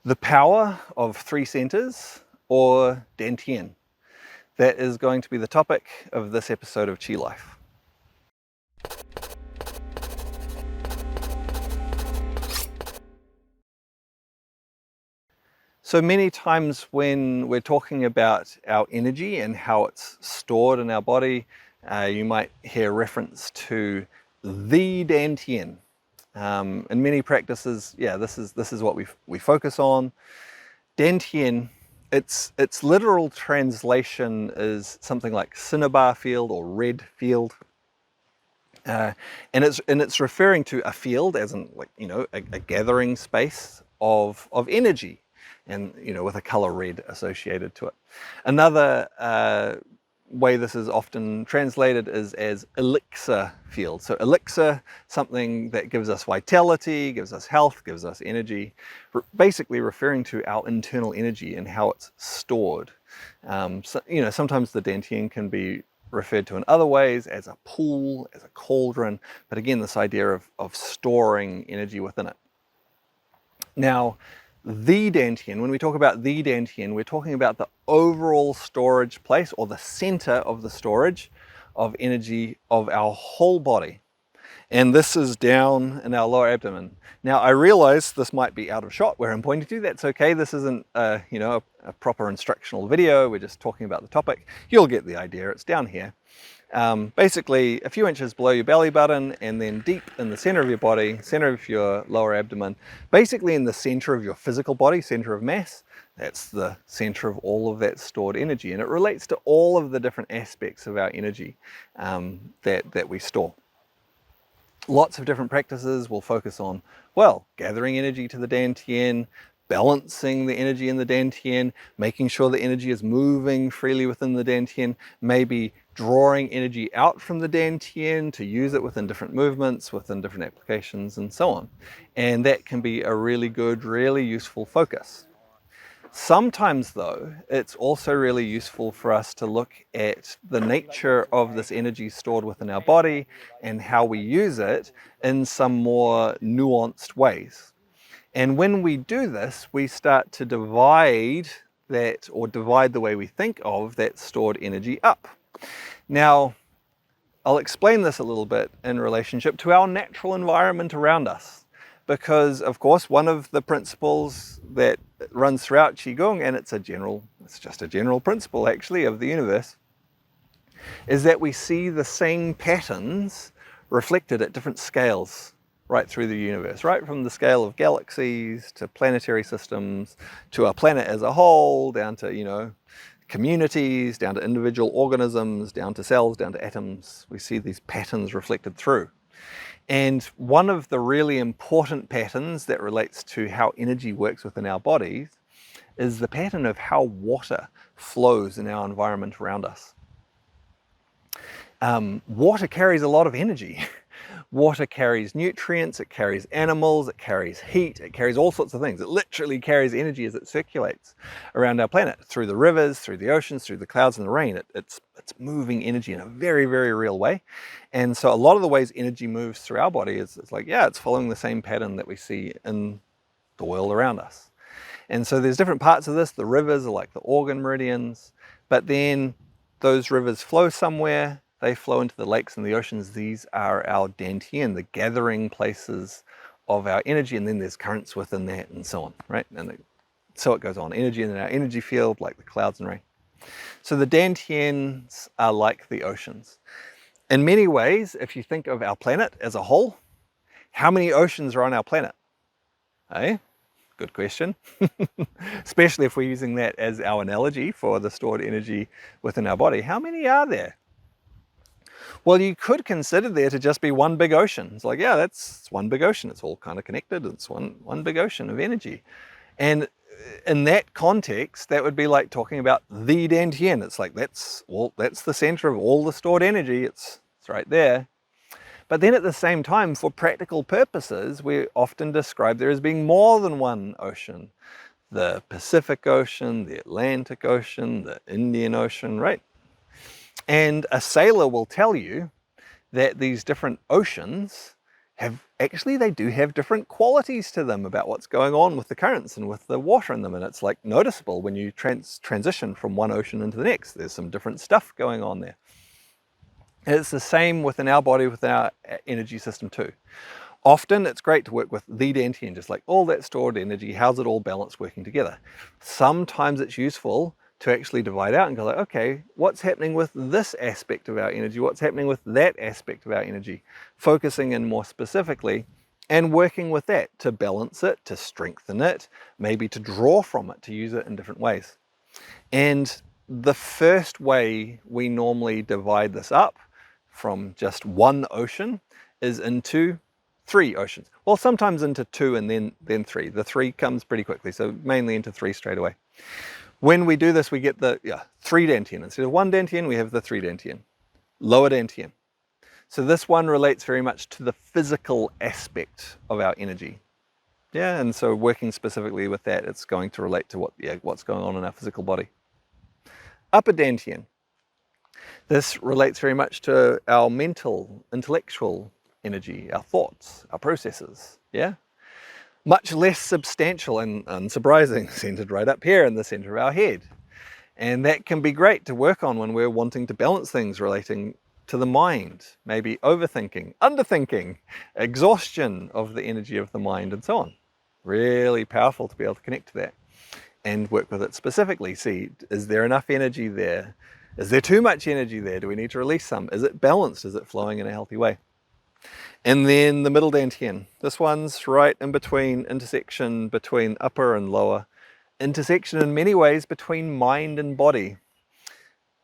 The power of three centers, or Dantien. That is going to be the topic of this episode of Chi Life. So many times when we're talking about our energy and how it's stored in our body, you might hear reference to the Dantien. In many practices, this is what we focus on. Dantien, its literal translation is something like cinnabar field or red field. And it's referring to a field as in, like, a gathering space of energy, and with a color red associated to it. Another way this is often translated is as elixir field. So elixir, something that gives us vitality, gives us health, gives us energy, basically referring to our internal energy and how it's stored. Sometimes the Dantien can be referred to in other ways as a pool, as a cauldron, but again, this idea of storing energy within it. Now, the Dantien, when we talk about the Dantien, we're talking about the overall storage place, or the center of the storage of energy of our whole body. And this is down in our lower abdomen. Now, I realize this might be out of shot where I'm pointing to. That's okay. This isn't a proper instructional video. We're just talking about the topic. You'll get the idea. It's down here. Basically a few inches below your belly button, and then deep in the center of your body, center of your lower abdomen, basically in the center of your physical body, center of mass. That's the center of all of that stored energy. And it relates to all of the different aspects of our energy that we store. Lots of different practices will focus on, gathering energy to the Dantien, balancing the energy in the Dantien, making sure the energy is moving freely within the Dantien, maybe drawing energy out from the Dantien to use it within different movements, within different applications, and so on. And that can be a really good, really useful focus. Sometimes, though, it's also really useful for us to look at the nature of this energy stored within our body and how we use it in some more nuanced ways. And when we do this, we start to divide the way we think of that stored energy up. Now, I'll explain this a little bit in relationship to our natural environment around us. Because, of course, one of the principles that runs throughout Qigong, and it's just a general principle actually of the universe, is that we see the same patterns reflected at different scales right through the universe, right from the scale of galaxies to planetary systems to our planet as a whole, down to, communities, down to individual organisms, down to cells, down to atoms. We see these patterns reflected through. And one of the really important patterns that relates to how energy works within our bodies is the pattern of how water flows in our environment around us. Water carries a lot of energy. Water carries nutrients, it carries animals, it carries heat, it carries all sorts of things. It literally carries energy as it circulates around our planet, through the rivers, through the oceans, through the clouds and the rain. It's moving energy in a very, very real way. And so a lot of the ways energy moves through our body it's following the same pattern that we see in the world around us. And so there's different parts of this. The rivers are like the organ meridians, but then those rivers flow somewhere. They flow into the lakes and the oceans. These are our Dantien, the gathering places of our energy, and then there's currents within that and so on, right? So it goes on. Energy in our energy field, like the clouds and rain. So the Dantiens are like the oceans. In many ways, if you think of our planet as a whole, how many oceans are on our planet? Good question. Especially if we're using that as our analogy for the stored energy within our body. How many are there? Well, you could consider there to just be one big ocean. It's like, that's one big ocean. It's all kind of connected. It's one big ocean of energy. And in that context, that would be like talking about the Dantien. It's like, that's the center of all the stored energy. It's right there. But then at the same time, for practical purposes, we often describe there as being more than one ocean. The Pacific Ocean, the Atlantic Ocean, the Indian Ocean, right? And a sailor will tell you that these different oceans they do have different qualities to them about what's going on with the currents and with the water in them. And it's like noticeable when you transition from one ocean into the next. There's some different stuff going on there. And it's the same within our body, with our energy system too. Often it's great to work with the Dantien, just like all that stored energy, how's it all balanced working together? Sometimes it's useful to actually divide out and go like, okay, what's happening with this aspect of our energy? What's happening with that aspect of our energy? Focusing in more specifically and working with that to balance it, to strengthen it, maybe to draw from it, to use it in different ways. And the first way we normally divide this up from just one ocean is into 3 oceans. Well, sometimes into 2 and then 3. The 3 comes pretty quickly, so mainly into 3 straight away. When we do this, we get the 3 Dantien. Instead of 1 Dantien, we have the 3 Dantien. Lower Dantien. So this one relates very much to the physical aspect of our energy. Yeah, and so working specifically with that, it's going to relate to what's going on in our physical body. Upper Dantien. This relates very much to our mental, intellectual energy, our thoughts, our processes. Yeah? Much less substantial and unsurprising, centered right up here in the center of our head. And that can be great to work on when we're wanting to balance things relating to the mind, maybe overthinking, underthinking, exhaustion of the energy of the mind, and so on. Really powerful to be able to connect to that and work with it specifically. See, is there enough energy there? Is there too much energy there? Do we need to release some? Is it balanced? Is it flowing in a healthy way? And then the middle Dantien. This one's right in between, intersection between upper and lower. Intersection in many ways between mind and body.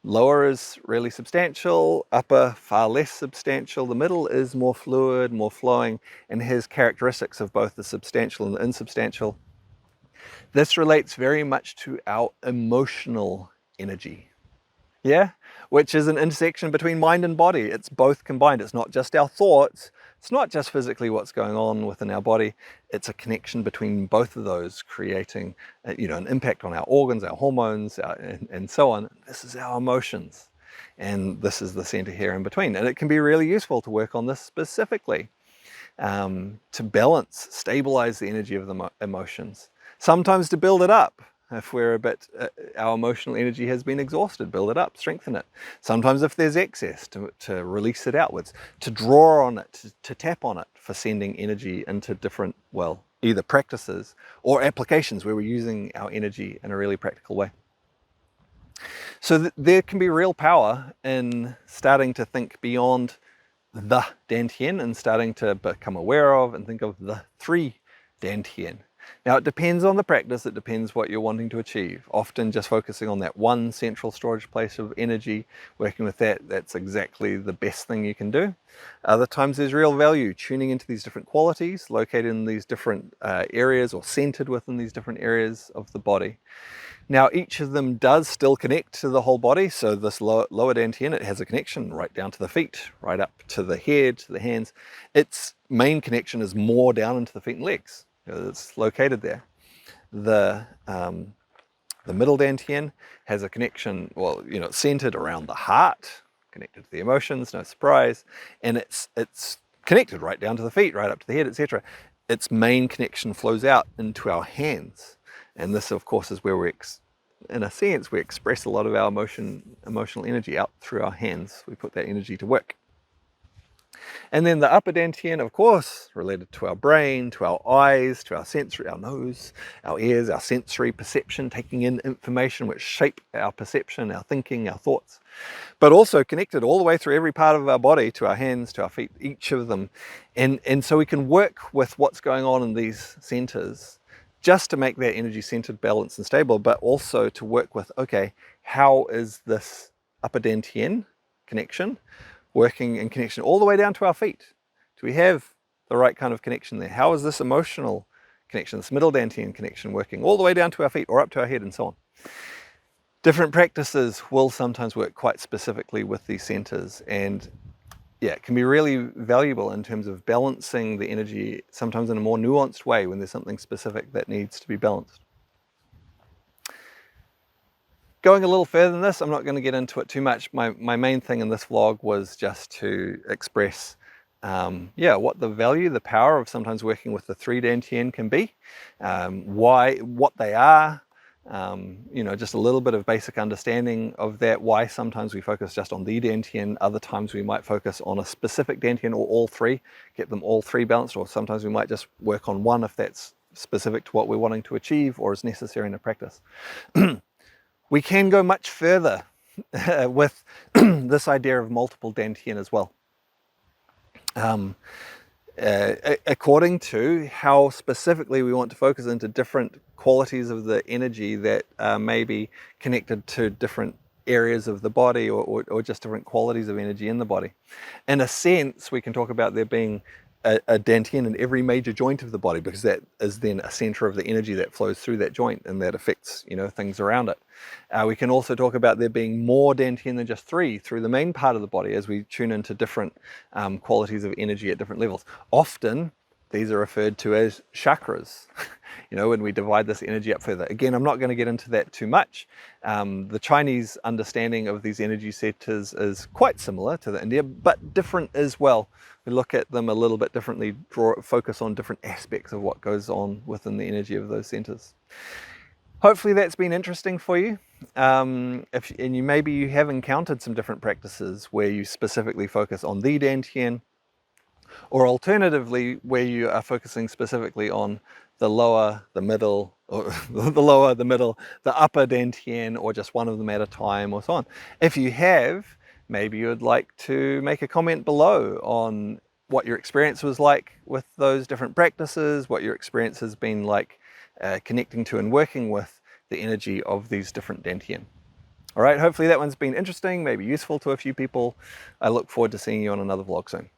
Lower is really substantial, upper far less substantial. The middle is more fluid, more flowing, and has characteristics of both the substantial and the insubstantial. This relates very much to our emotional energy. Yeah, which is an intersection between mind and body. It's both combined. It's not just our thoughts. It's not just physically what's going on within our body. It's a connection between both of those, creating an impact on our organs, our hormones, and so on. This is our emotions. And this is the center here in between. And it can be really useful to work on this specifically, to balance, stabilize the energy of the emotions. Sometimes to build it up. If we're our emotional energy has been exhausted, build it up, strengthen it. Sometimes if there's excess, to release it outwards, to draw on it, to tap on it for sending energy into different, either practices or applications where we're using our energy in a really practical way. So there can be real power in starting to think beyond the Dantien and starting to become aware of and think of the 3 Dantien. Now, it depends on the practice, it depends what you're wanting to achieve. Often just focusing on that one central storage place of energy, working with that's exactly the best thing you can do. Other times there's real value tuning into these different qualities, located in these different areas or centered within these different areas of the body. Now, each of them does still connect to the whole body. So this lower Dantien, it has a connection right down to the feet, right up to the head, to the hands. Its main connection is more down into the feet and legs. It's located there. The middle Dantien has a connection, it's centered around the heart, connected to the emotions, no surprise, and it's connected right down to the feet, right up to the head, etc. Its main connection flows out into our hands, and this, of course, is where in a sense, we express a lot of our emotional energy out through our hands. We put that energy to work. And then the upper Dantien, of course, related to our brain, to our eyes, to our sensory, our nose, our ears, our sensory perception, taking in information which shape our perception, our thinking, our thoughts, but also connected all the way through every part of our body, to our hands, to our feet, each of them. And so we can work with what's going on in these centers just to make that energy centered, balanced, and stable, but also to work with, okay, how is this upper Dantien connection working in connection all the way down to our feet? Do we have the right kind of connection there? How is this emotional connection, this middle Dantien connection, working all the way down to our feet or up to our head, and so on? Different practices will sometimes work quite specifically with these centers, and it can be really valuable in terms of balancing the energy, sometimes in a more nuanced way when there's something specific that needs to be balanced. Going a little further than this, I'm not going to get into it too much. My main thing in this vlog was just to express yeah, what the value, the power of sometimes working with the 3 Dantien can be, what they are, you know, just a little bit of basic understanding of that, why sometimes we focus just on the Dantien, other times we might focus on a specific Dantien or all 3, get them all 3 balanced, or sometimes we might just work on one if that's specific to what we're wanting to achieve or is necessary in a practice. We can go much further with this idea of multiple Dantien as well. According to how specifically we want to focus into different qualities of the energy that may be connected to different areas of the body, or just different qualities of energy in the body. In a sense, we can talk about there being a Dantien in every major joint of the body, because that is then a center of the energy that flows through that joint and that affects, you know, things around it. We can also talk about there being more Dantien than just 3 through the main part of the body as we tune into different qualities of energy at different levels. Often these are referred to as chakras, you know, when we divide this energy up further. Again, I'm not going to get into that too much. The Chinese understanding of these energy centers is quite similar to the India, but different as well. We look at them a little bit differently, focus on different aspects of what goes on within the energy of those centers. Hopefully that's been interesting for you. Maybe you have encountered some different practices where you specifically focus on the Dantien, or alternatively where you are focusing specifically on the lower, the middle, or the lower, the middle, the upper Dantien, or just one of them at a time, or so on. If you have, maybe you would like to make a comment below on what your experience was like with those different practices, what your experience has been like connecting to and working with the energy of these different Dantien. All right, hopefully that one's been interesting, maybe useful to a few people. I look forward to seeing you on another vlog soon.